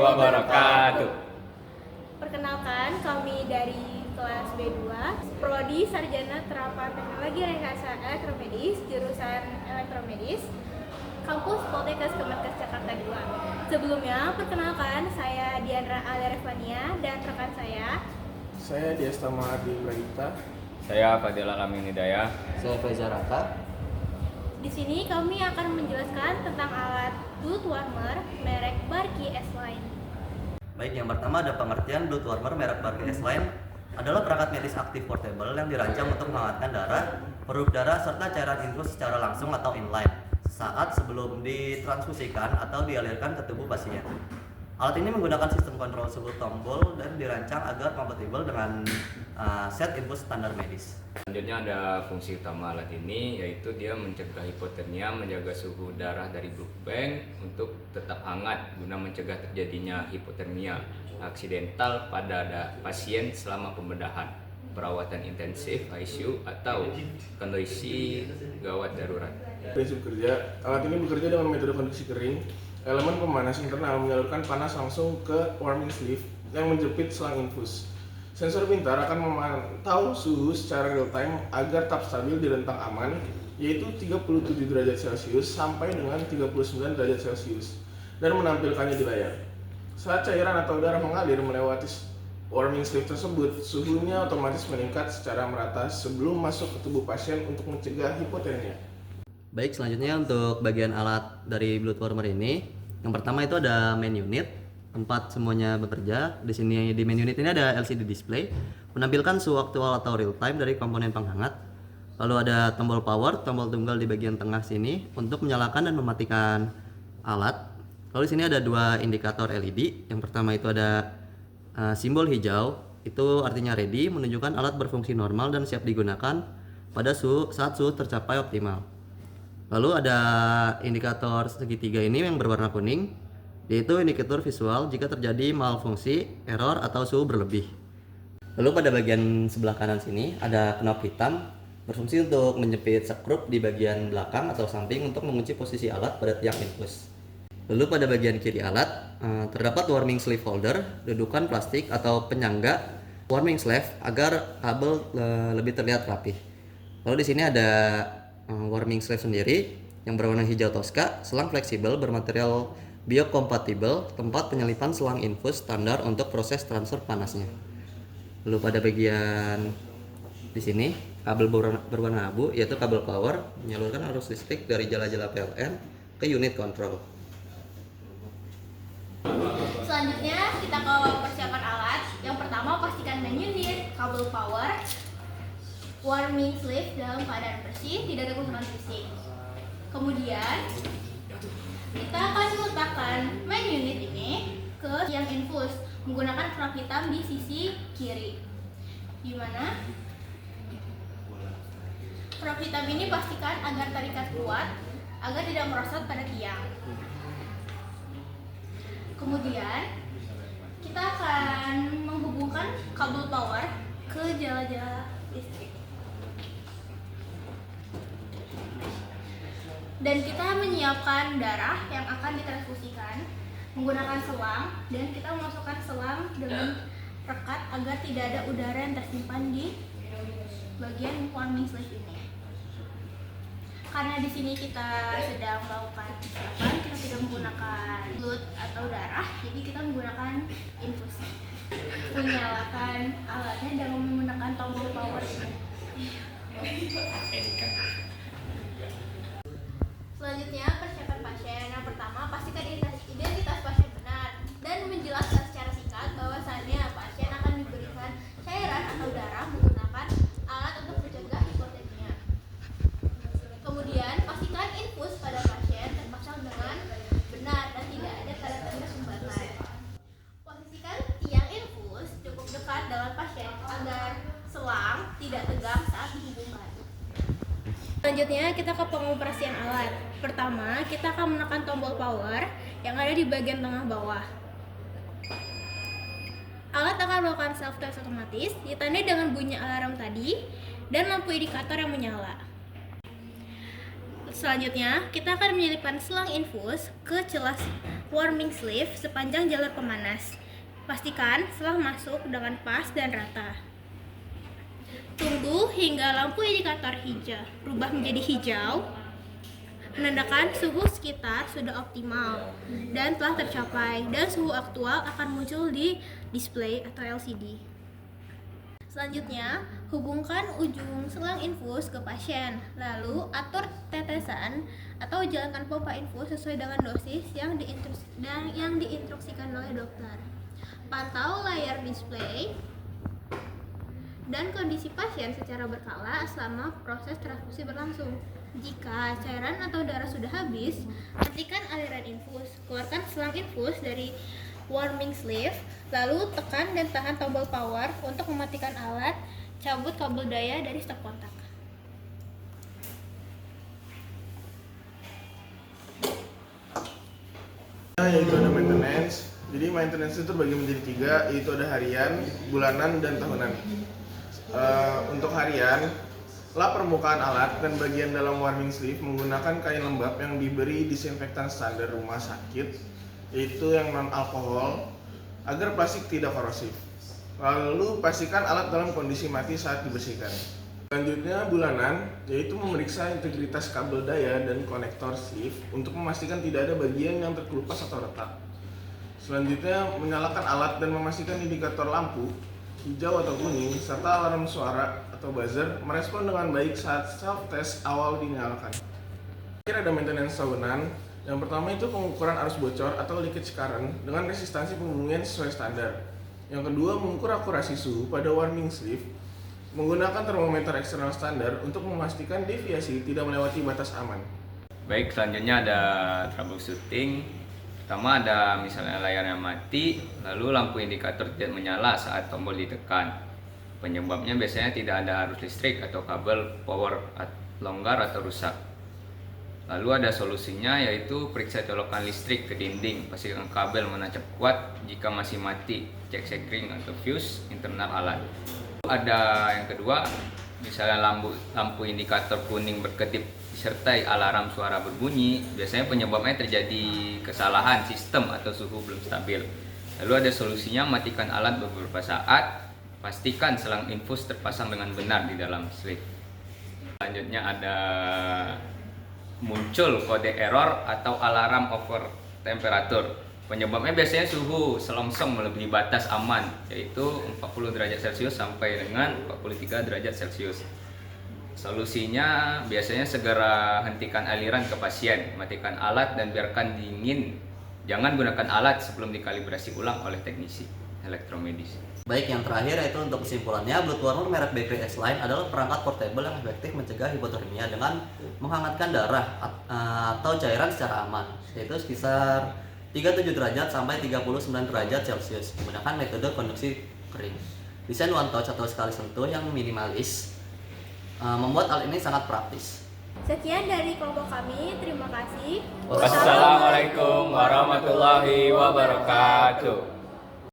wabarakatuh. Perkenalkan, kami dari kelas B2, Prodi Sarjana Terapan Teknologi Rekayasa Elektromedis, jurusan Elektromedis, Kampus Poltekkes Kemenkes Jakarta 2. Sebelumnya, perkenalkan, saya Diandra Alerevania dan rekan Saya Diastama Ardi Ibrahita. Saya Fadila Lamin Hidayah. Saya Faiza Raka. Di sini kami akan menjelaskan tentang alat blood warmer merek Barkey S-Line. Baik, yang pertama ada pengertian blood warmer merek Barkey S-Line adalah perangkat medis aktif portable yang dirancang untuk menghangatkan darah, produk darah serta cairan infus secara langsung atau inline saat sebelum ditransfusikan atau dialirkan ke tubuh pasien. Alat ini menggunakan sistem kontrol suhu tombol dan dirancang agar kompatibel dengan set infus standar medis. Selanjutnya ada fungsi utama alat ini, yaitu dia mencegah hipotermia, menjaga suhu darah dari blood bank untuk tetap hangat guna mencegah terjadinya hipotermia aksidental pada pasien selama pembedahan, perawatan intensif ICU atau kondisi gawat darurat. Prinsip kerja, alat ini bekerja dengan metode kondisi kering. Elemen pemanas internal menyalurkan panas langsung ke warming sleeve yang menjepit selang infus. Sensor pintar akan memantau suhu secara real time agar tetap stabil di rentang aman, yaitu 37 derajat Celcius sampai dengan 39 derajat Celcius, dan menampilkannya di layar. Saat cairan atau darah mengalir melewati warming sleeve tersebut, suhunya otomatis meningkat secara merata sebelum masuk ke tubuh pasien untuk mencegah hipotermia. Baik, selanjutnya untuk bagian alat dari blood warmer ini, yang pertama itu ada main unit, tempat semuanya bekerja. Di sini di main unit ini ada LCD display menampilkan suhu aktual atau real time dari komponen penghangat. Lalu ada tombol power, tombol tunggal di bagian tengah sini untuk menyalakan dan mematikan alat. Lalu di sini ada dua indikator LED. Yang pertama itu ada simbol hijau, itu artinya ready, menunjukkan alat berfungsi normal dan siap digunakan pada saat suhu tercapai optimal. Lalu ada indikator segitiga ini yang berwarna kuning, yaitu indikator visual jika terjadi malfungsi, error, atau suhu berlebih. Lalu pada bagian sebelah kanan sini ada knob hitam berfungsi untuk menjepit sekrup di bagian belakang atau samping untuk mengunci posisi alat pada tiang infus. Lalu pada bagian kiri alat terdapat warming sleeve holder, dudukan plastik atau penyangga warming sleeve agar kabel lebih terlihat rapi. Lalu di sini ada warming sleeve sendiri yang berwarna hijau toska, selang fleksibel bermaterial biokompatibel, tempat penyelipan selang infus standar untuk proses transfer panasnya. Lalu pada bagian di sini kabel berwarna abu, yaitu kabel power menyalurkan arus listrik dari jala-jala PLN ke unit kontrol. Selanjutnya kita ke persiapan alat. Yang pertama, pastikan main unit, kabel power, warming sleeve dalam keadaan bersih, tidak ada kerusakan fisik. Kemudian kita akan meletakkan main unit ini ke tiang infus menggunakan knop hitam di sisi kiri. Di mana knop hitam ini pastikan agar tarikan kuat agar tidak merosot pada tiang. Kemudian kita akan menghubungkan kabel power ke jala-jala listrik. Dan kita menyiapkan darah yang akan ditransfusikan menggunakan selang, dan kita memasukkan selang dengan rekat agar tidak ada udara yang tersimpan di bagian warming sleeve ini. Karena di sini kita sedang melakukan persiapan, kita tidak menggunakan blood atau darah, jadi kita menggunakan infus. Menyalakan alatnya dengan menggunakan tombol power ini. Selanjutnya, persiapan pasien. Yang pertama, pastikan identitas pasien benar dan menjelaskan secara singkat bahwasannya pasien akan diberikan cairan atau darah menggunakan alat untuk mencegah hipotermia. Kemudian, pastikan infus pada pasien terpasang dengan benar dan tidak ada tanda-tanda sumbatan. Posisikan tiang infus cukup dekat dengan pasien agar selang tidak tegang saat dihubungkan. Selanjutnya kita ke pengoperasian alat. Pertama, kita akan menekan tombol power yang ada di bagian tengah bawah. Alat akan melakukan self-test otomatis, ditandai dengan bunyi alarm tadi dan lampu indikator yang menyala. Selanjutnya, kita akan menyelipkan selang infus ke celah warming sleeve sepanjang jalur pemanas. Pastikan selang masuk dengan pas dan rata. Tunggu hingga lampu indikator hijau berubah menjadi hijau, menandakan suhu sekitar sudah optimal dan telah tercapai, dan suhu aktual akan muncul di display atau LCD. Selanjutnya, hubungkan ujung selang infus ke pasien, lalu atur tetesan atau jalankan pompa infus sesuai dengan dosis yang diinstruksikan oleh dokter. Pantau layar display dan kondisi pasien secara berkala selama proses transfusi berlangsung. Jika cairan atau darah sudah habis, hentikan aliran infus. Keluarkan selang infus dari warming sleeve, lalu tekan dan tahan tombol power untuk mematikan alat. Cabut kabel daya dari stop kontak. Yaitu ada maintenance. Jadi maintenance itu terbagi menjadi 3, yaitu ada harian, bulanan, dan tahunan. Untuk harian, lap permukaan alat dan bagian dalam warming sleeve menggunakan kain lembab yang diberi disinfektan standar rumah sakit, yaitu yang non-alkohol, agar plastik tidak korosif. Lalu pastikan alat dalam kondisi mati saat dibersihkan. Selanjutnya bulanan, yaitu memeriksa integritas kabel daya dan konektor sleeve untuk memastikan tidak ada bagian yang terkelupas atau retak. Selanjutnya menyalakan alat dan memastikan indikator lampu hijau atau kuning serta alarm suara atau buzzer merespon dengan baik saat self test awal dinyalakan. Terakhir ada maintenance tahunan. Yang pertama itu pengukuran arus bocor atau leakage current dengan resistansi pembumian sesuai standar. Yang kedua, mengukur akurasi suhu pada warming sleeve menggunakan termometer eksternal standar untuk memastikan deviasi tidak melewati batas aman. Baik, selanjutnya ada troubleshooting. Pertama ada misalnya layarnya mati, lalu lampu indikator tidak menyala saat tombol ditekan. Penyebabnya biasanya tidak ada arus listrik atau kabel power longgar atau rusak. Lalu ada solusinya, yaitu periksa colokan listrik ke dinding, pastikan kabel menancap kuat. Jika masih mati, cek sekring atau fuse internal alat. Ada yang kedua, misalnya lampu indikator kuning berkedip disertai alarm suara berbunyi, biasanya penyebabnya terjadi kesalahan sistem atau suhu belum stabil. Lalu ada solusinya, matikan alat beberapa saat, pastikan selang infus terpasang dengan benar di dalam sleeve. Selanjutnya ada muncul kode error atau alarm over temperatur. Penyebabnya biasanya suhu selongsong melebihi batas aman, yaitu 40 derajat Celcius sampai dengan 43 derajat Celcius. Solusinya biasanya segera hentikan aliran ke pasien, matikan alat dan biarkan dingin. Jangan gunakan alat sebelum dikalibrasi ulang oleh teknisi elektromedis. Baik, yang terakhir yaitu untuk kesimpulannya, blood warmer merek Bakery X-Line adalah perangkat portable yang efektif mencegah hipotermia dengan menghangatkan darah atau cairan secara aman, yaitu sekitar 37 derajat sampai 39 derajat Celcius menggunakan metode konduksi kering. Desain one touch atau sekali sentuh yang minimalis membuat alat ini sangat praktis. Sekian dari kelompok kami, terima kasih. Wassalamualaikum warahmatullahi wabarakatuh.